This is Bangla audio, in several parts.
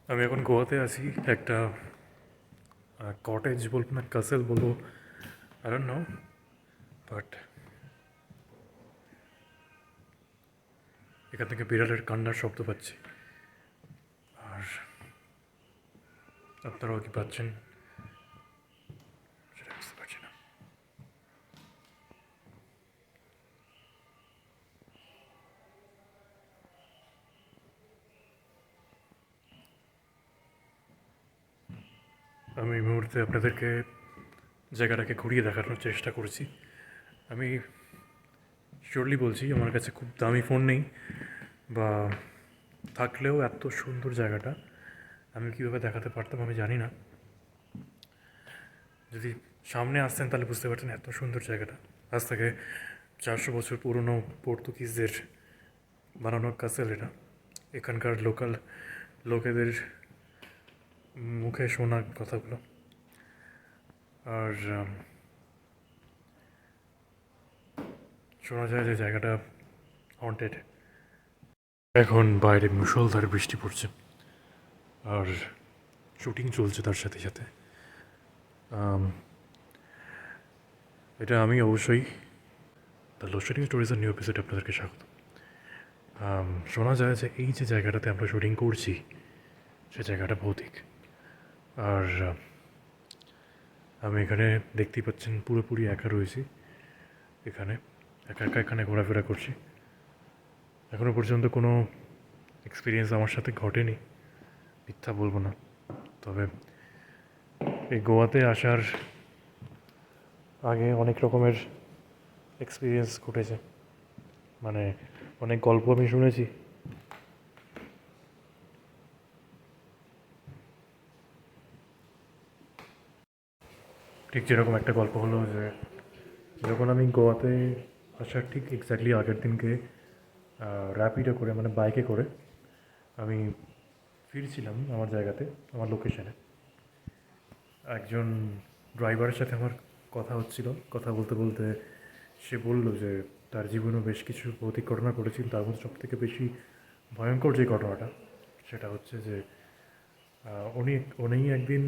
আমি এখন গোয়াতে আছি একটা কটেজ বলবো না কাসেল বলবো, আই ডোন্ট নো, বাট এখান থেকে বিড়ালের কান্নার শব্দ পাচ্ছি। আর আপনারাও কি পাচ্ছেন সেটা বুঝতে পারছি না। আমি এই মুহূর্তে আপনাদেরকে জায়গাটাকে ঘুরিয়ে দেখানোর চেষ্টা করছি। আমি শিওরলি বলছি, আমার কাছে খুব দামি ফোন নেই, বা থাকলেও এত সুন্দর জায়গাটা আমি কীভাবে দেখাতে পারতাম আমি জানি না। যদি সামনে আসতেন তাহলে বুঝতে পারতেন এত সুন্দর জায়গাটা। আজ থেকে 400 বছর পুরনো পর্তুগিজদের বানানো কাসেল এটা। এখানকার লোকাল লোকেদের মুখে শোনা কথাগুলো। আর শোনা যায় যে জায়গাটা হন্টেড। এখন বাইরে মুষলধারে বৃষ্টি পড়ছে আর শুটিং চলছে তার সাথে সাথে। এটা আমি অবশ্যই দ্য লোডশেডিং স্টোরিজের নিউ এপিসোডে আপনাদেরকে স্বাগত। শোনা যায় যে এই যে জায়গাটাতে আমরা শুটিং করছি সে জায়গাটা ভৌতিক। আর আমি এখানে দেখতেই পাচ্ছেন পুরোপুরি একা রয়েছি এখানে, একা একা এখানে ঘোরাফেরা করছি। এখনও পর্যন্ত কোনো এক্সপিরিয়েন্স আমার সাথে ঘটেনি, মিথ্যা বলবো না। তবে এই গোয়াতে আসার আগে অনেক রকমের এক্সপিরিয়েন্স ঘটেছে, মানে অনেক গল্প আমি শুনেছি। ঠিক যেরকম একটা গল্প হলো যে যখন আমি গোয়াতে আসার ঠিক এক্স্যাক্টলি আগের দিনকে র্যাপিডো করে, মানে বাইকে করে আমি ফিরছিলাম আমার জায়গাতে, আমার লোকেশানে। একজন ড্রাইভারের সাথে আমার কথা হচ্ছিল। কথা বলতে বলতে সে বলল যে তার জীবনেও বেশ কিছু ভৌতিক ঘটনা ঘটেছিল, তার মধ্যে সবথেকে বেশি ভয়ঙ্কর যে ঘটনাটা সেটা হচ্ছে যে উনি উনি একদিন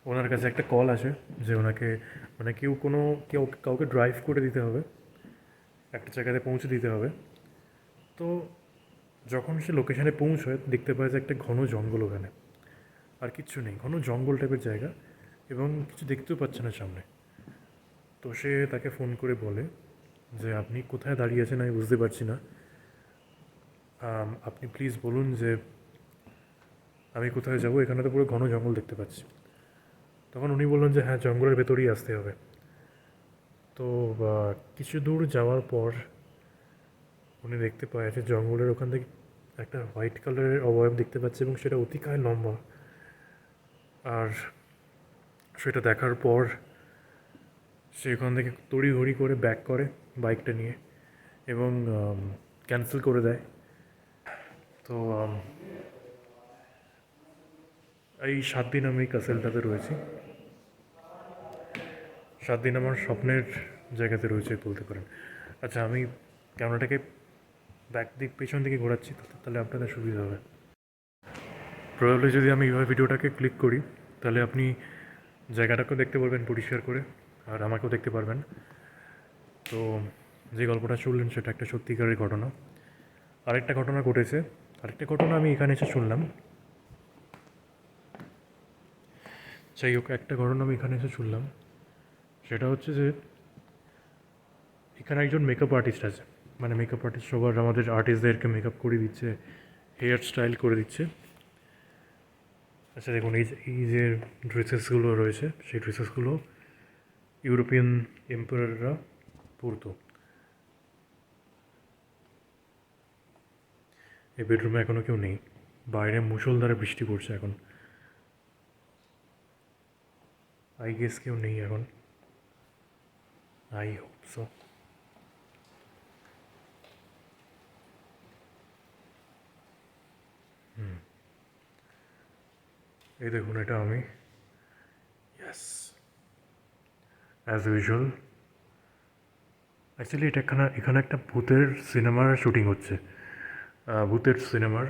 ওনার কাছে একটা কল আসে যে ওনাকে মানে কেউ কাউকে ড্রাইভ করে দিতে হবে, একটা জায়গাতে পৌঁছে দিতে হবে। তো যখন সে লোকেশানে পৌঁছয় দেখতে পায় যে একটা ঘন জঙ্গল ওখানে, আর কিচ্ছু নেই, ঘন জঙ্গল টাইপের জায়গা, এবং কিছু দেখতেও পাচ্ছে না সামনে। তো সে তাকে ফোন করে বলে যে আপনি কোথায় দাঁড়িয়ে আছেন আমি বুঝতে পারছি না, আপনি প্লিজ বলুন যে আমি কোথায় যাব, এখানে তো পুরো ঘন জঙ্গল দেখতে পাচ্ছি। তখন উনি বললেন যে হ্যাঁ, জঙ্গলের ভেতরেই আসতে হবে। তো কিছু দূর যাওয়ার পর উনি দেখতে পায় যে জঙ্গলের ওখান থেকে একটা হোয়াইট কালারের অবয়ব দেখতে পাচ্ছে, এবং সেটা অতিকায় লম্বা। আর সেটা দেখার পর সে ওখান থেকে তড়িঘড়ি করে ব্যাক করে বাইকটা নিয়ে, এবং ক্যান্সেল করে দেয়। তো এই 7 দিন আমি কাসেলটাতে রয়েছি। 7 দিন আমার স্বপ্নের জায়গাতে রয়েছে বলতে পারেন। আচ্ছা, আমি ক্যামেরাটাকে পেছন দিকে ঘোরাচ্ছি, তাহলে আপনাদের সুবিধা হবে। প্রবাবলি যদি আমি এইভাবে ভিডিওটাকে ক্লিক করি তাহলে আপনি জায়গাটাকেও দেখতে পারবেন পরিষ্কার করে, আর আমাকেও দেখতে পারবেন। তো যে গল্পটা শুনলেন সেটা একটা সত্যিকারের ঘটনা। আরেকটা ঘটনা ঘটেছে, আরেকটা ঘটনা আমি এখানে এসে শুনলাম। যাই হোক, একটা ঘটনা আমি এখানে এসে শুনলাম, সেটা হচ্ছে যে এখানে একজন মেকআপ আর্টিস্ট আছে। মানে মেকআপ আর্টিস্ট সবার আমাদের আর্টিস্টদেরকে মেকআপ করে দিচ্ছে, হেয়ার স্টাইল করে দিচ্ছে। আচ্ছা দেখুন, এই যে ড্রেসেসগুলো রয়েছে সেই ড্রেসেসগুলো ইউরোপিয়ান এম্পায়াররা পরতো। এই বেডরুমে এখনও কেউ নেই, বাইরে মুষলধারে বৃষ্টি পড়ছে এখন। আই গেস কেউ নেই এখন, আই হোপ সো। এই দেখুন, এটা আমি, ইয়াস, অ্যাজ ইউজুয়াল। অ্যাকচুয়ালি এটা এখানে একটা ভূতের সিনেমার শুটিং হচ্ছে। ভূতের সিনেমার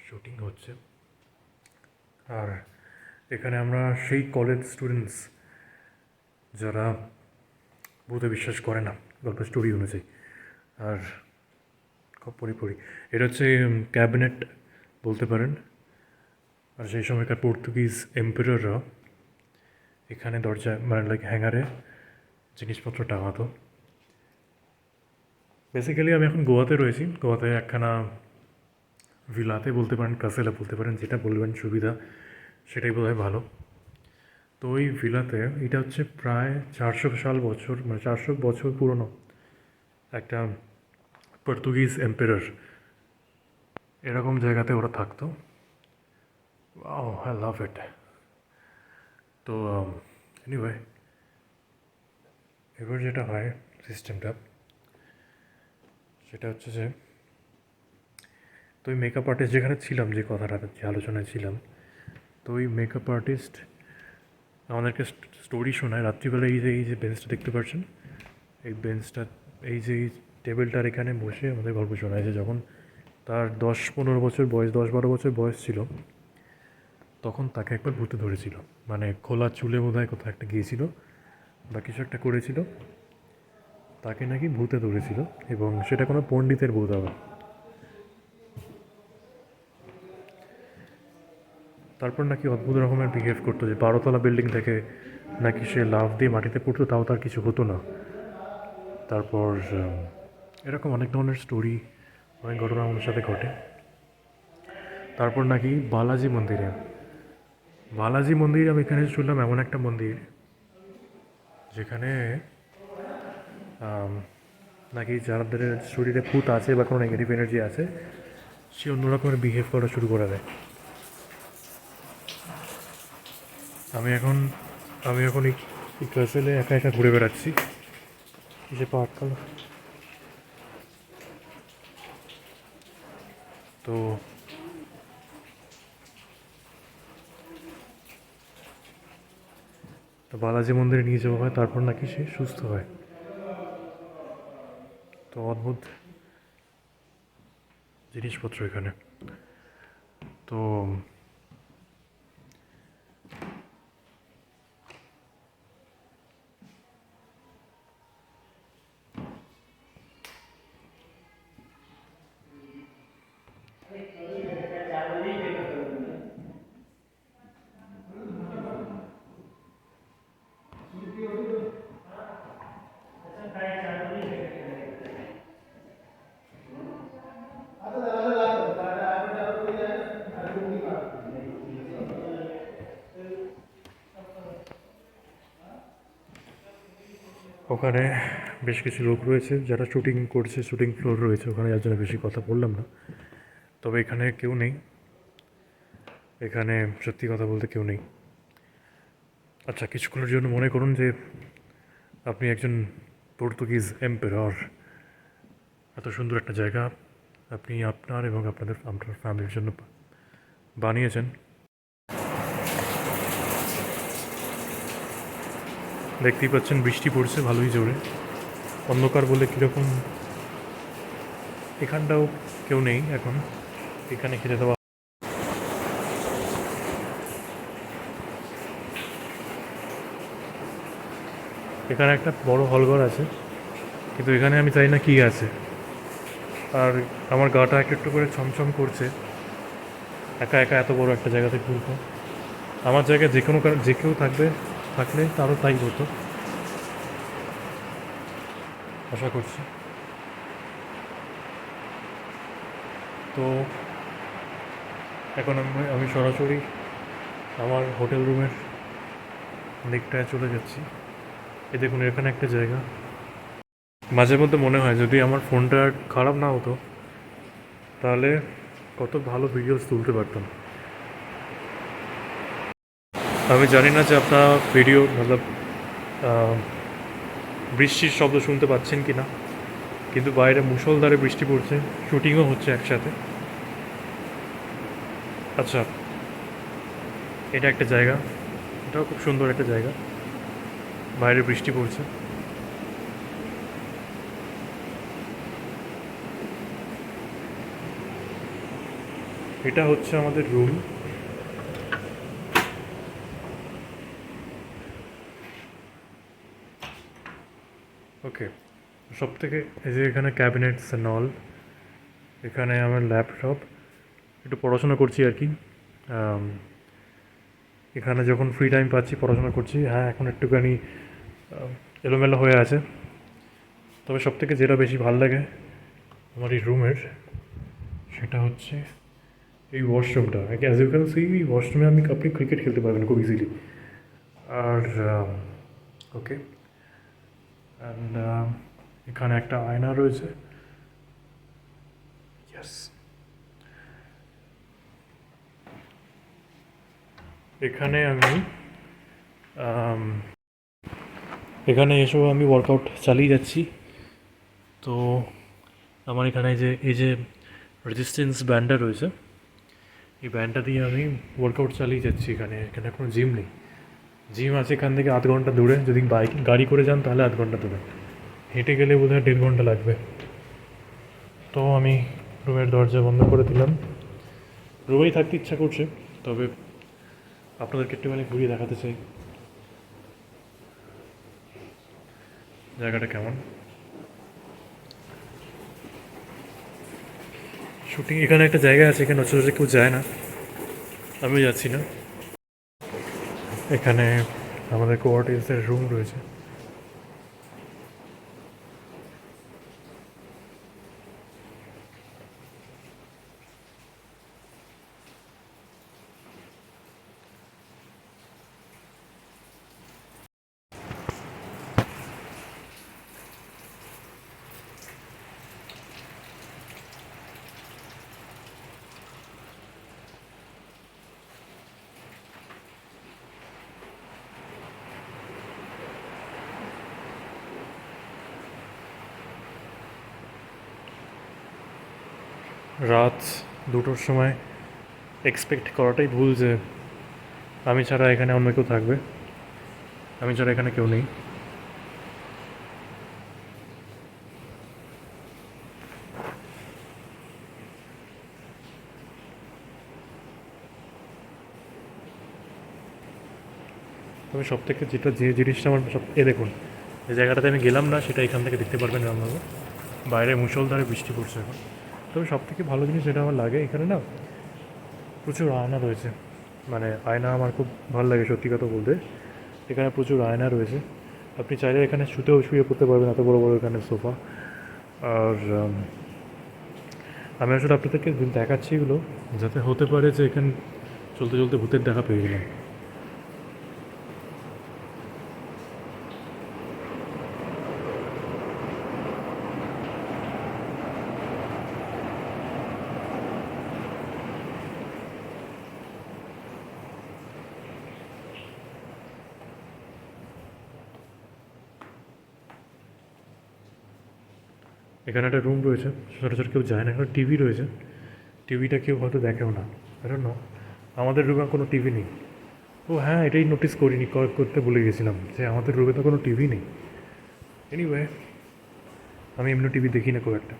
শুটিং হচ্ছে। আর এখানে আমরা সেই কলেজ স্টুডেন্টস যারা ভূতে বিশ্বাস করে না গল্পের স্টোরি অনুযায়ী, আর খুব পড়ি এটা হচ্ছে ক্যাবিনেট বলতে পারেন। আর সেই সময়কার পর্তুগিজ এম্পায়াররা এখানে দরজা মানে লাইক হ্যাঙ্গারে জিনিসপত্র টাঙাতো। বেসিক্যালি আমি এখন গোয়াতে রয়েছি, গোয়াতে একখানা ভিলাতে বলতে পারেন, কাসেলে বলতে পারেন, যেটা বলবেন সুবিধা সেটাই বোধহয় ভালো। তো ওই ভিলাতে এটা হচ্ছে প্রায় 400 মানে 400 বছর পুরনো একটা পর্তুগিজ এম্পায়ার, এরকম জায়গাতে ওরা থাকতো। ও আই লাভ ইট। তো এনিওয়ে, এবার যেটা হয় সিস্টেমটা সেটা হচ্ছে যে, তো ওই মেকআপ আর্টিস্ট যেখানে ছিলাম, যে কথাটা যে আলোচনায় ছিলাম, তো ওই মেকআপ আর্টিস্ট আমাদেরকে স্টোরি শোনায় রাত্রিবেলা। এই যে বেঞ্চটা দেখতে পাচ্ছেন, এই বেঞ্চটা, এই যে এই টেবিলটার এখানে বসে আমাদের গল্প শোনায় যে যখন তার 10-15 বছর বয়স, 10-12 বছর বয়স ছিল, তখন তাকে একবার ভূতে ধরেছিল। মানে খোলা চুলে বোধহয় কোথাও একটা গিয়েছিল বা কিছু একটা করেছিল, তাকে নাকি ভূতে ধরেছিল, এবং সেটা কোনো পণ্ডিতের ভূত হবে। তারপর নাকি অদ্ভুত রকমের বিহেভ করতো, যে 12তলা বিল্ডিং থেকে নাকি সে লাফ দিয়ে মাটিতে পড়তো, তাও তার কিছু হতো না। তারপর এরকম অনেক ধরনের স্টোরি, অনেক ঘটনা আমাদের সাথে ঘটে। তারপর নাকি বালাজি মন্দির আমি এখানে শুনলাম এমন একটা মন্দির যেখানে নাকি যাদের শরীরে ভূত আছে বা কোনো নেগেটিভ এনার্জি আছে, সে অন্যরকমের বিহেভ করা শুরু করে দেয়। আমি এখন এই ক্লাসেলে একা একা ঘুরে বেড়াচ্ছি, কিসে পা আটকালো। তো তো বালাজি মন্দিরে নিয়ে যাওয়া হয়, তারপর নাকি সে সুস্থ হয়। তো অদ্ভুত জিনিসপত্র এখানে। তো ওখানে বেশ কিছু লোক রয়েছে যারা শুটিং করছে, শুটিং ফ্লোর রয়েছে ওখানে, যার জন্য বেশি কথা বললাম না। তবে এখানে কেউ নেই, এখানে সত্যি কথা বলতে কেউ নেই। আচ্ছা, কিছুক্ষণের জন্য মনে করুন যে আপনি একজন পর্তুগিজ এম্পায়ার, এত সুন্দর একটা জায়গা আপনি আপনার এবং আপনার ফ্যামিলির জন্য বানিয়েছেন। দেখতেই পাচ্ছেন বৃষ্টি পড়ছে ভালোই জোরে, অন্ধকার বলে কীরকম। এখানটাও কেউ নেই এখন, এখানে খেতে দেওয়া। এখানে একটা বড় হলঘর আছে, কিন্তু এখানে আমি জানি না কী আছে। আর আমার গাটা একটু একটু করে ছমছম করছে, একা একা এত বড় একটা জায়গাতে ঘুরবো। আমার জায়গায় যে কেউ থাকলে তারও তাই হতো আশা করছি। তো এখন আমি সরাসরি আমার হোটেল রুমের দিকটায় চলে যাচ্ছি। এই দেখুন, এখানে একটা জায়গা। মাঝে মধ্যে মনে হয় যদি আমার ফোনটা খারাপ না হতো তাহলে কত ভালো ভিডিওস তুলতে পারতাম। আমি জানি না যে আপনারা ভিডিও মতলব বৃষ্টির শব্দ শুনতে পাচ্ছেন কি না, কিন্তু বাইরে মুষলধারে বৃষ্টি পড়ছে, শুটিংও হচ্ছে একসাথে। আচ্ছা, এটা একটা জায়গা, এটাও খুব সুন্দর একটা জায়গা, বাইরে বৃষ্টি পড়ছে। এটা হচ্ছে আমাদের রুম। ওকে, সব থেকে এই যে এখানে ক্যাবিনেটস অ্যান্ড অল, এখানে আমার ল্যাপটপ, একটু পড়াশোনা করছি আর কি। আম, এখানে যখন ফ্রি টাইম পাচ্ছি পড়াশোনা করছি। হ্যাঁ, এখন একটুখানি এলোমেলো হয়ে আছে, তবে সব থেকে যেটা বেশি ভালো লাগে আমার এই রুমের, সেটা হচ্ছে এই ওয়াশরুমটা। অ্যাজ ইউ ক্যান সি, এই ওয়াশরুমে আপনি ক্রিকেট খেলতে পারবেন খুব ইজিলি। আর ওকে, অ্যান্ড এখানে একটা আয়না রয়েছে। ইয়েস, এখানে আমি আম, এখানে এসেও আমি ওয়ার্কআউট চালিয়ে যাচ্ছি। তো আমার এখানে এই যে রেজিস্ট্যান্স ব্যান্ডটা রয়েছে, এই ব্যান্ডটা দিয়ে আমি ওয়ার্কআউট চালিয়ে যাচ্ছি। এখানে এখানে কোনো জিম নেই। জিম আছে এখান থেকে 0.5 ঘন্টা দূরে, যদি গাড়ি করে যান তাহলে 0.5 ঘন্টা দূরে, হেঁটে গেলে বোধহয় 1.5 ঘন্টা লাগবে। তো আমি রুমের দরজা বন্ধ করে দিলাম। রুমেই থাকতে ইচ্ছা করছে, তবে আপনাদেরকে একটুখানি ঘুরিয়ে দেখাতে চাই জায়গাটা কেমন। শুটিং এখানে একটা জায়গা আছে, এখানে সচরাচর কেউ যায় না, আমিও যাচ্ছি না। এখানে আমাদের কোয়ার্টার্সের রুম রয়েছে। রাত 2টোর সময় এক্সপেক্ট করাটাই ভুল যে আমি ছাড়া এখানে অন্য কেউ থাকবে। আমি ছাড়া এখানে কেউ নেই। তবে সব থেকে যে জিনিসটা আমার দেখুন, যে জায়গাটাতে আমি গেলাম না সেটা এখান থেকে দেখতে পারবেন রামবাবু। বাইরে মুষলধারে বৃষ্টি পড়ছে এখন। তবে সব থেকে ভালো জিনিস যেটা আমার লাগে এখানে না, প্রচুর আয়না রয়েছে। মানে আয়না আমার খুব ভালো লাগে সত্যি কথা বলতে। এখানে প্রচুর আয়না রয়েছে, আপনি চাইলে এখানে শুয়ে পড়তে পারবেন, এত বড় বড় এখানে সোফা। আর আমি আসলে আপনাদেরকে দেখাচ্ছি এগুলো, যাতে হতে পারে যে এখানে চলতে চলতে ভূতের দেখা পেয়ে গেলাম। এখানে একটা রুম রয়েছে, সচরাচর কেউ যায় না, এখানে টিভি রয়েছে। টিভিটা কেউ হয়তো দেখেও না, কারণ আমাদের রুমে কোনো টিভি নেই। ও হ্যাঁ, এটাই নোটিস করিনি, করতে ভুলে গেছিলাম যে আমাদের রুমে তো কোনো টিভি নেই। এনিওয়ে, আমি এমনি টিভি দেখি না খুব একটা।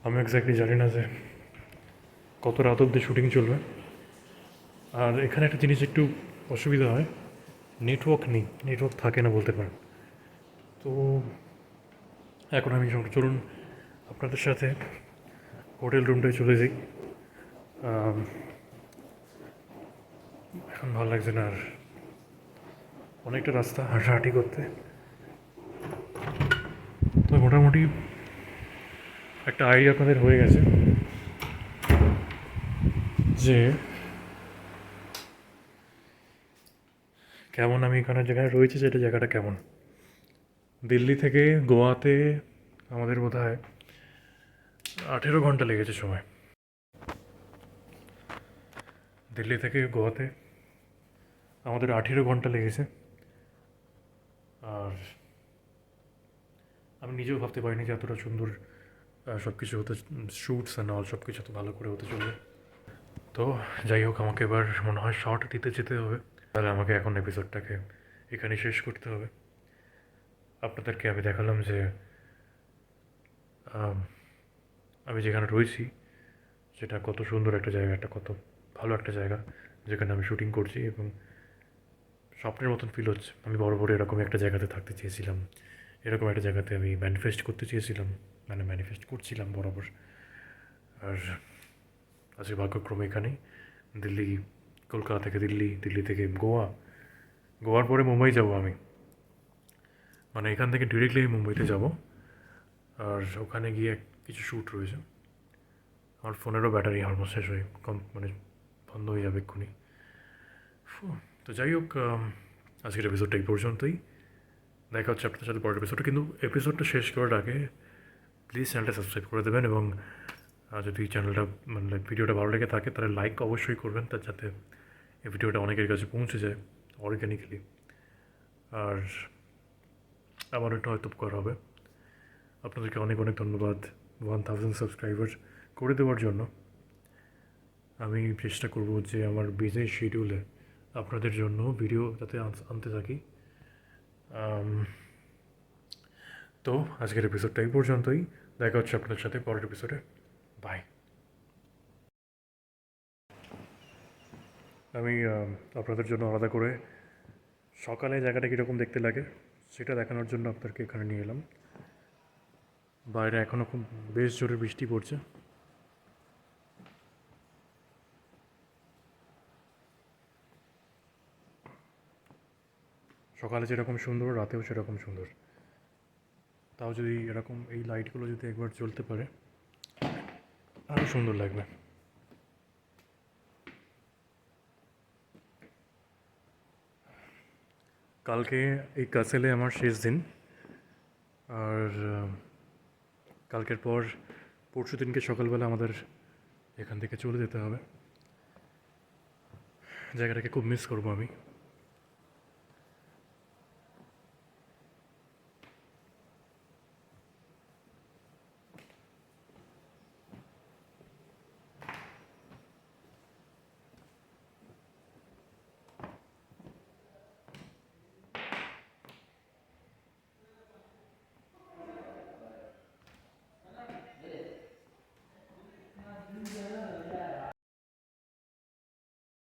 আমি এক্স্যাক্টলি জানি না যে কত রাত অব্দি শুটিং চলবে। আর এখানে একটা জিনিস একটু অসুবিধা হয়, নেটওয়ার্ক নেই, নেটওয়ার্ক থাকে না বলতে পারেন। তো এখন আমি চলুন আপনাদের সাথে হোটেল রুমটায় চলে যাই। আম, এখন ভালো লাগছে না আর, অনেকটা রাস্তা হাঁটাহাঁটি করতে। তো মোটামুটি একটা আইডিয়া আপনাদের হয়ে গেছে যে কেমন আমি এখানে যেখানে রয়েছি সেটা জায়গাটা কেমন। দিল্লি থেকে গোয়াতে আমাদের বোধহয় 18 ঘন্টা লেগেছে সময়। দিল্লি থেকে গোয়াতে আমাদের 18 ঘন্টা লেগেছে। আর আমি নিজেও ভাবতে পারিনি যে এতটা সুন্দর সব কিছু হতে, শ্যুটস অ্যান্ড অল সব কিছু এত ভালো করে হতে চলবে। তো যাই হোক, আমাকে এবার মনে হয় শর্ট দিতে যেতে হবে, তাহলে আমাকে এখন এপিসোডটাকে এখানে শেষ করতে হবে। আপনাদেরকে আমি দেখালাম যে আম, আমি যেখানে রয়েছি সেটা কত সুন্দর একটা জায়গা, একটা কত ভালো একটা জায়গা যেখানে আমি শুটিং করছি, এবং স্বপ্নের মতন ফিল হচ্ছে। আমি বড় বড় এরকম একটা জায়গাতে থাকতে চেয়েছিলাম, এরকম একটা জায়গাতে আমি ম্যানিফেস্ট করতে চেয়েছিলাম, মানে ম্যানিফেস্ট করছিলাম বরাবর। আর আজকে ভাগ্যক্রমে এখানেই, দিল্লি, কলকাতা থেকে দিল্লি, দিল্লি থেকে গোয়া, গোয়ার পরে মুম্বাই যাব আমি, মানে এখান থেকে ডিরেক্টলি আমি মুম্বাইতে যাব। আর ওখানে গিয়ে কিছু শ্যুট রয়েছে। আমার ফোনেরও ব্যাটারি অলমোস্ট শেষ হয়ে মানে বন্ধ হয়ে যাবে এক্ষুনি। তো যাই হোক, আজকের এপিসোডটা এই পর্যন্তই। দেখা হচ্ছে আপনাদের সাথে পরের এপিসোডে। কিন্তু এপিসোডটা শেষ করার আগে প্লিজ চ্যানেলটা সাবস্ক্রাইব করে দেবেন, এবং যদি চ্যানেলটা মানে ভিডিওটা ভালো লেগে থাকে তাহলে লাইক অবশ্যই করবেন, তার যাতে এই ভিডিওটা অনেকের কাছে পৌঁছে যায় অর্গ্যানিক্যালি। আর আমার একটু হয়তো উপকার হবে। আপনাদেরকে অনেক অনেক ধন্যবাদ 1000 সাবস্ক্রাইবার করে দেওয়ার জন্য। আমি চেষ্টা করব যে আমার বিজি শিডিউলে আপনাদের জন্য ভিডিও যাতে আনতে থাকি। তো আজকের এপিসোডটা এই পর্যন্তই। দেখা হচ্ছে আপনাদের সাথে পরের এপিসোডে। বাই। আমি আপনাদের জন্য আলাদা করে সকালে জায়গাটা কীরকম দেখতে লাগে সেটা দেখানোর জন্য আপনাদেরকে এখানে নিয়ে এলাম। বাইরে এখনও খুব বেশ জোরে বৃষ্টি পড়ছে। সকালে যেরকম সুন্দর, রাতেও সেরকম সুন্দর। তাও যদি এরকম এই লাইটগুলো যদি একবার জ্বলতে পারে আরও সুন্দর লাগবে। কালকে এই কাসেলে আমার শেষ দিন। আর কালকের পর পরশু দিনকে সকালবেলা আমাদের এখান থেকে চলে যেতে হবে। জায়গাটাকে খুব মিস করবো আমি।